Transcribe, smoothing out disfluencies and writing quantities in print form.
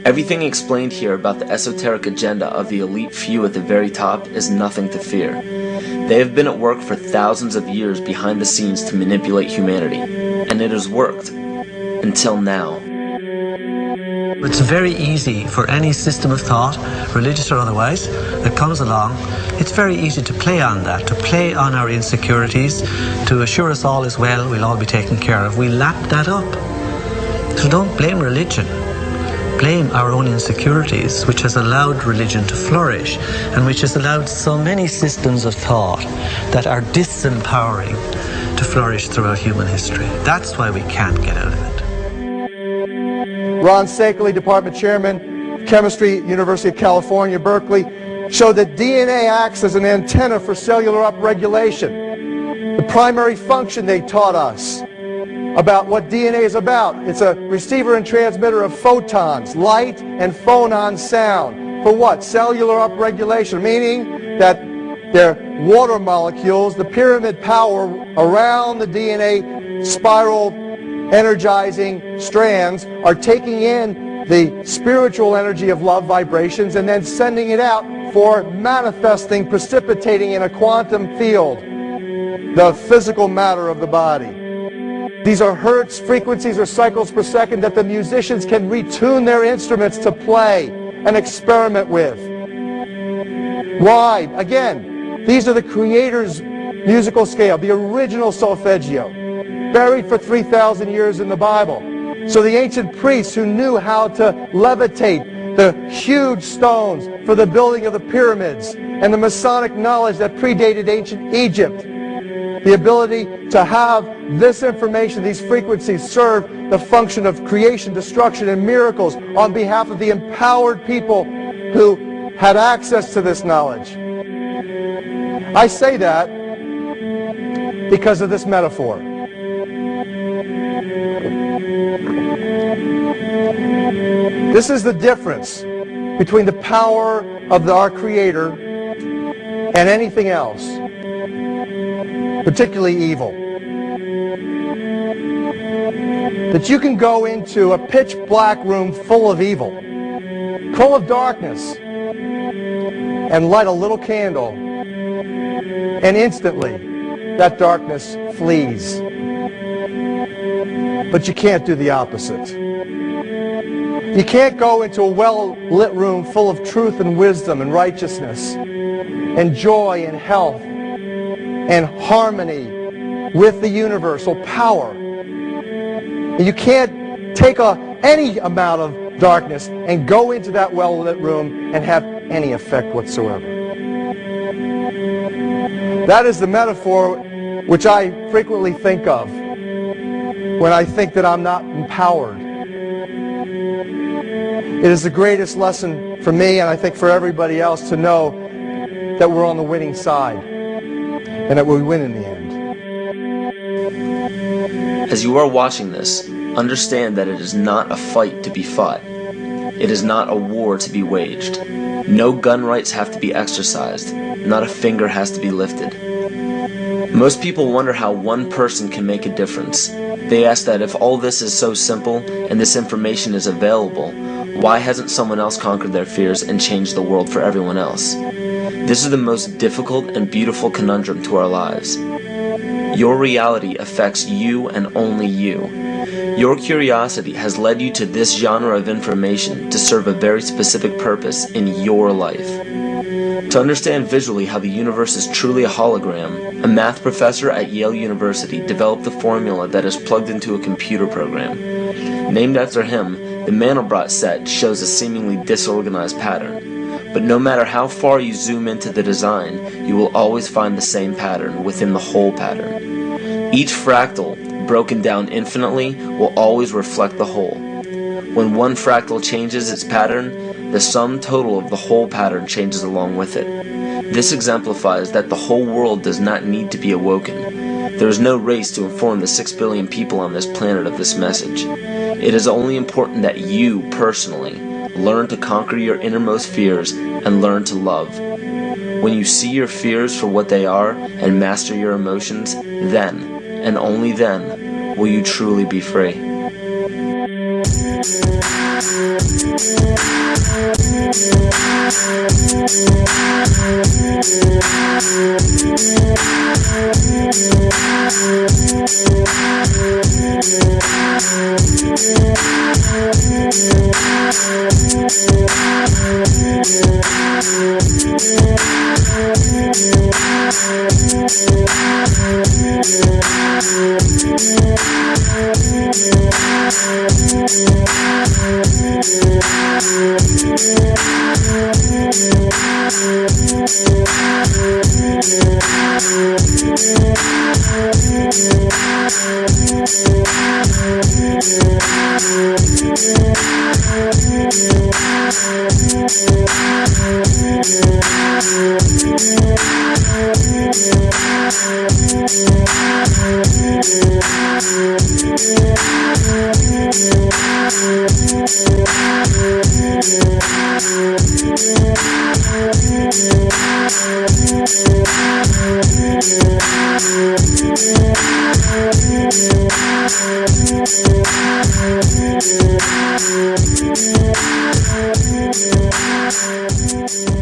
Everything explained here about the esoteric agenda of the elite few at the very top is nothing to fear. They have been at work for thousands of years behind the scenes to manipulate humanity, and it has worked. Until now. It's very easy for any system of thought, religious or otherwise, that comes along. It's very easy to play on that, to play on our insecurities, to assure us all is well, we'll all be taken care of. We lap that up. So don't blame religion. Blame our own insecurities, which has allowed religion to flourish and which has allowed so many systems of thought that are disempowering to flourish throughout human history. That's why we can't get out of it. Ron Sakeley, Department Chairman, Chemistry, University of California, Berkeley, showed that DNA acts as an antenna for cellular upregulation. The primary function they taught us about what DNA is about. It's a receiver and transmitter of photons, light and phonon sound. For what? Cellular upregulation, meaning that their water molecules, the pyramid power around the DNA spiral energizing strands, are taking in the spiritual energy of love vibrations and then sending it out for manifesting, precipitating in a quantum field, the physical matter of the body. These are hertz, frequencies, or cycles per second that the musicians can retune their instruments to play and experiment with. Why? Again, these are the Creator's musical scale, the original solfeggio, buried for 3,000 years in the Bible. So the ancient priests who knew how to levitate the huge stones for the building of the pyramids and the Masonic knowledge that predated ancient Egypt, the ability to have this information, these frequencies, serve the function of creation, destruction, and miracles on behalf of the empowered people who had access to this knowledge. I say that because of this metaphor. This is the difference between the power of our Creator and anything else, particularly evil. That you can go into a pitch black room full of evil, full of darkness, and light a little candle, and instantly that darkness flees. But you can't do the opposite. You can't go into a well-lit room full of truth and wisdom and righteousness and joy and health and harmony with the universal power. And you can't take any amount of darkness and go into that well-lit room and have any effect whatsoever. That is the metaphor which I frequently think of when I think that I'm not empowered. It is the greatest lesson for me, and I think for everybody else, to know that we're on the winning side and that we win in the end. As you are watching this, understand that it is not a fight to be fought. It is not a war to be waged. No gun rights have to be exercised. Not a finger has to be lifted. Most people wonder how one person can make a difference. They ask that if all this is so simple and this information is available, why hasn't someone else conquered their fears and changed the world for everyone else? This is the most difficult and beautiful conundrum to our lives. Your reality affects you and only you. Your curiosity has led you to this genre of information to serve a very specific purpose in your life. To understand visually how the universe is truly a hologram, a math professor at Yale University developed the formula that is plugged into a computer program. Named after him, the Mandelbrot set shows a seemingly disorganized pattern. But no matter how far you zoom into the design, you will always find the same pattern within the whole pattern. Each fractal, broken down infinitely, will always reflect the whole. When one fractal changes its pattern, the sum total of the whole pattern changes along with it. This exemplifies that the whole world does not need to be awoken. There is no race to inform the 6 billion people on this planet of this message. It is only important that you, personally, learn to conquer your innermost fears and learn to love. When you see your fears for what they are and master your emotions, then, and only then, will you truly be free. Thank you.